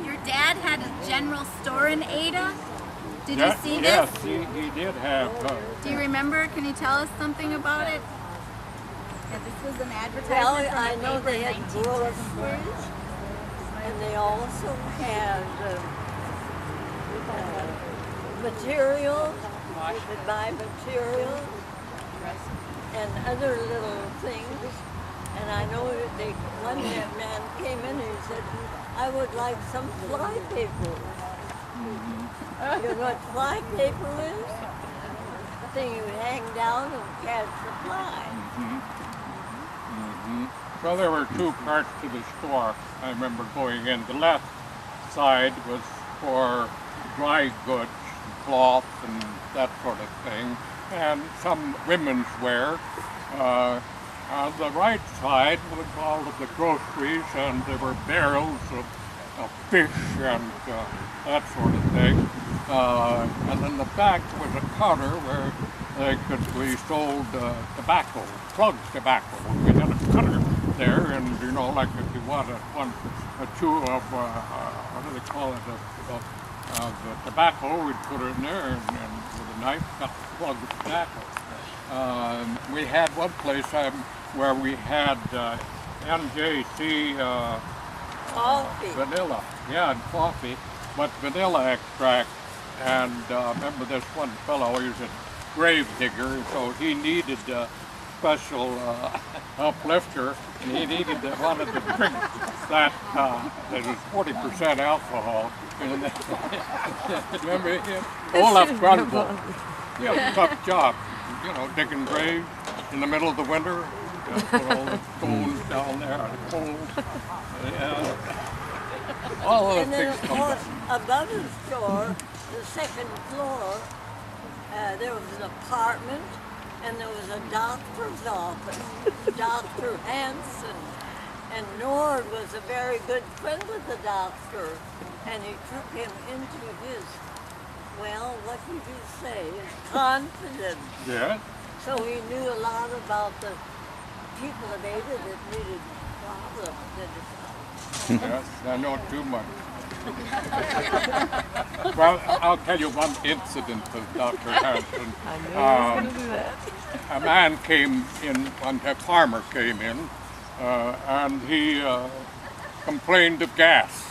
Your dad had a general store in Ada? Did you see this? Yes, he did have. Do you remember? Can you tell us something about it? Yeah, this was an advertisement from I the know paper they in had 1910. groceries, and they also had material. You could buy material and other little things. And I know that one man came in and he said, I would like some fly paper. You know what fly paper is? The thing you hang down and catch the fly. Well, there were two parts to the store. I remember going in. The left side was for dry goods, cloth and that sort of thing, and some women's wear. On the right side was all of the groceries, and there were barrels of fish and that sort of thing. And then the back was a counter where we sold tobacco, plug tobacco. We had a cutter there, and you know, like if you want a chew of what do they call it, of tobacco, we'd put it in there, and with a knife cut the plug of tobacco. We had one place where we had NJC Coffee. vanilla, yeah, and coffee, but vanilla extract. And remember this one fellow, he was a grave digger, so he needed a special uplifter, and he wanted to drink that was 40% alcohol. Remember him? Olaf Grundle. He had a tough job, you know, digging graves in the middle of the winter. Put all the stones down there, the cold. All those And then, things of come course, back. above the store, the second floor, there was an apartment, and there was a doctor's office, Dr. Hansen. And Nord was a very good friend with the doctor, and he took him into his, well, what did you say, his confidence. Yeah. So he knew a lot about the people of Ada that needed problems. Yes, I know too much. Well, I'll tell you one incident of Dr. Hansen. I knew he was going to do that. A man came in, a farmer came in, and he complained of gas.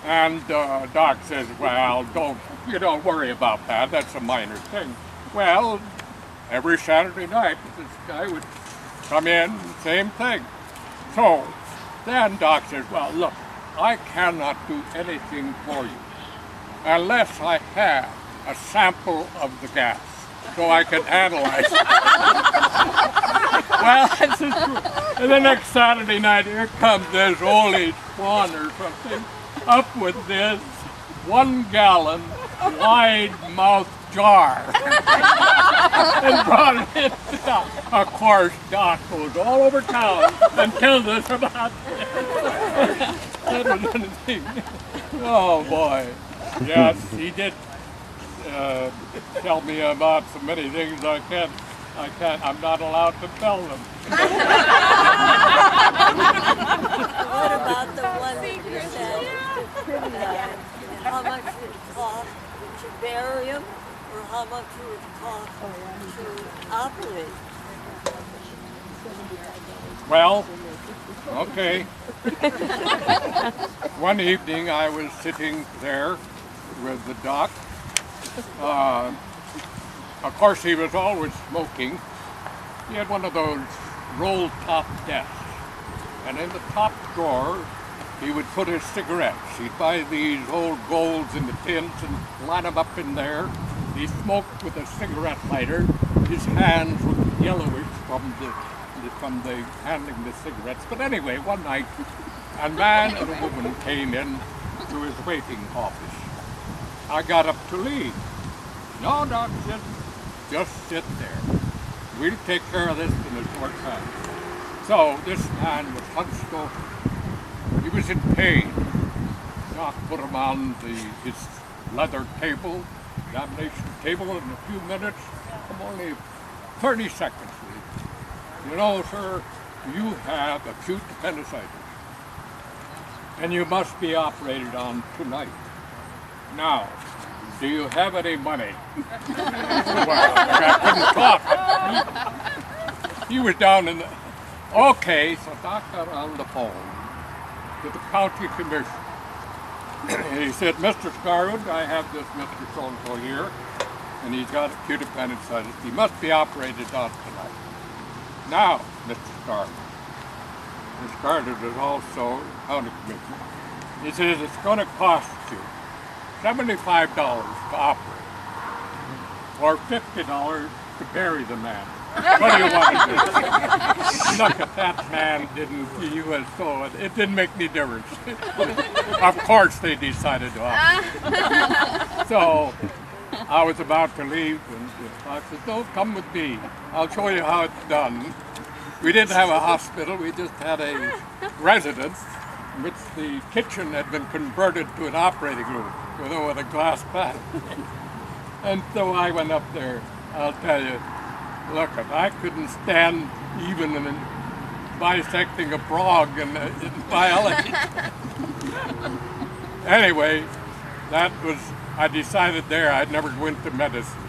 And Doc says, well, you don't worry about that, that's a minor thing. Well, every Saturday night, this guy would come in, same thing. So then Doc says, well, look, I cannot do anything for you unless I have a sample of the gas so I can analyze it. Well, this is true. And the next Saturday night, here comes this Ole Swan or something up with this 1 gallon wide-mouthed jar and brought it in. Of course, Doc goes all over town and tells us about it. That was anything. Oh boy. Yes, he did tell me about so many things I'm not allowed to tell them. What about the one that you said, how much it would cost to bury him, or how much it would cost to operate? Well, okay. One evening I was sitting there with the doc. Of course, he was always smoking. He had one of those roll-top desks. And in the top drawer, he would put his cigarettes. He'd buy these old golds in the tins and line them up in there. He smoked with a cigarette lighter. His hands were yellowish from the handling the cigarettes. But anyway, one night, a man and a woman came in to his waiting office. I got up to leave. No, Doc said, just sit there. We'll take care of this in a short time. So this man was hunched over. He was in pain. Doc put him on his leather table, examination table, in a few minutes. I'm only 30 seconds. You know, sir, you have acute appendicitis. and you must be operated on tonight. Now, do you have any money? Well, I couldn't talk. He was down in the... Okay, so Doc got on the phone to the county commission. And he said, Mr. Scarwood, I have this Mr. So-and-so here, and he's got acute appendicitis. He must be operated on tonight. Now, Mr. Scarwood. Mr. Scarwood is also county commissioner. He says it's going to cost you $75 to operate, or $50 to bury the man. What do you want to do? Look at that man, he was so, it didn't make any difference. Of course they decided to operate. So I was about to leave, and I said, no, come with me. I'll show you how it's done. We didn't have a hospital, we just had a residence in which the kitchen had been converted to an operating room with a glass panel. And so I went up there. I'll tell you, look, I couldn't stand even in bisecting a frog in biology. Anyway, I decided there I'd never go into medicine.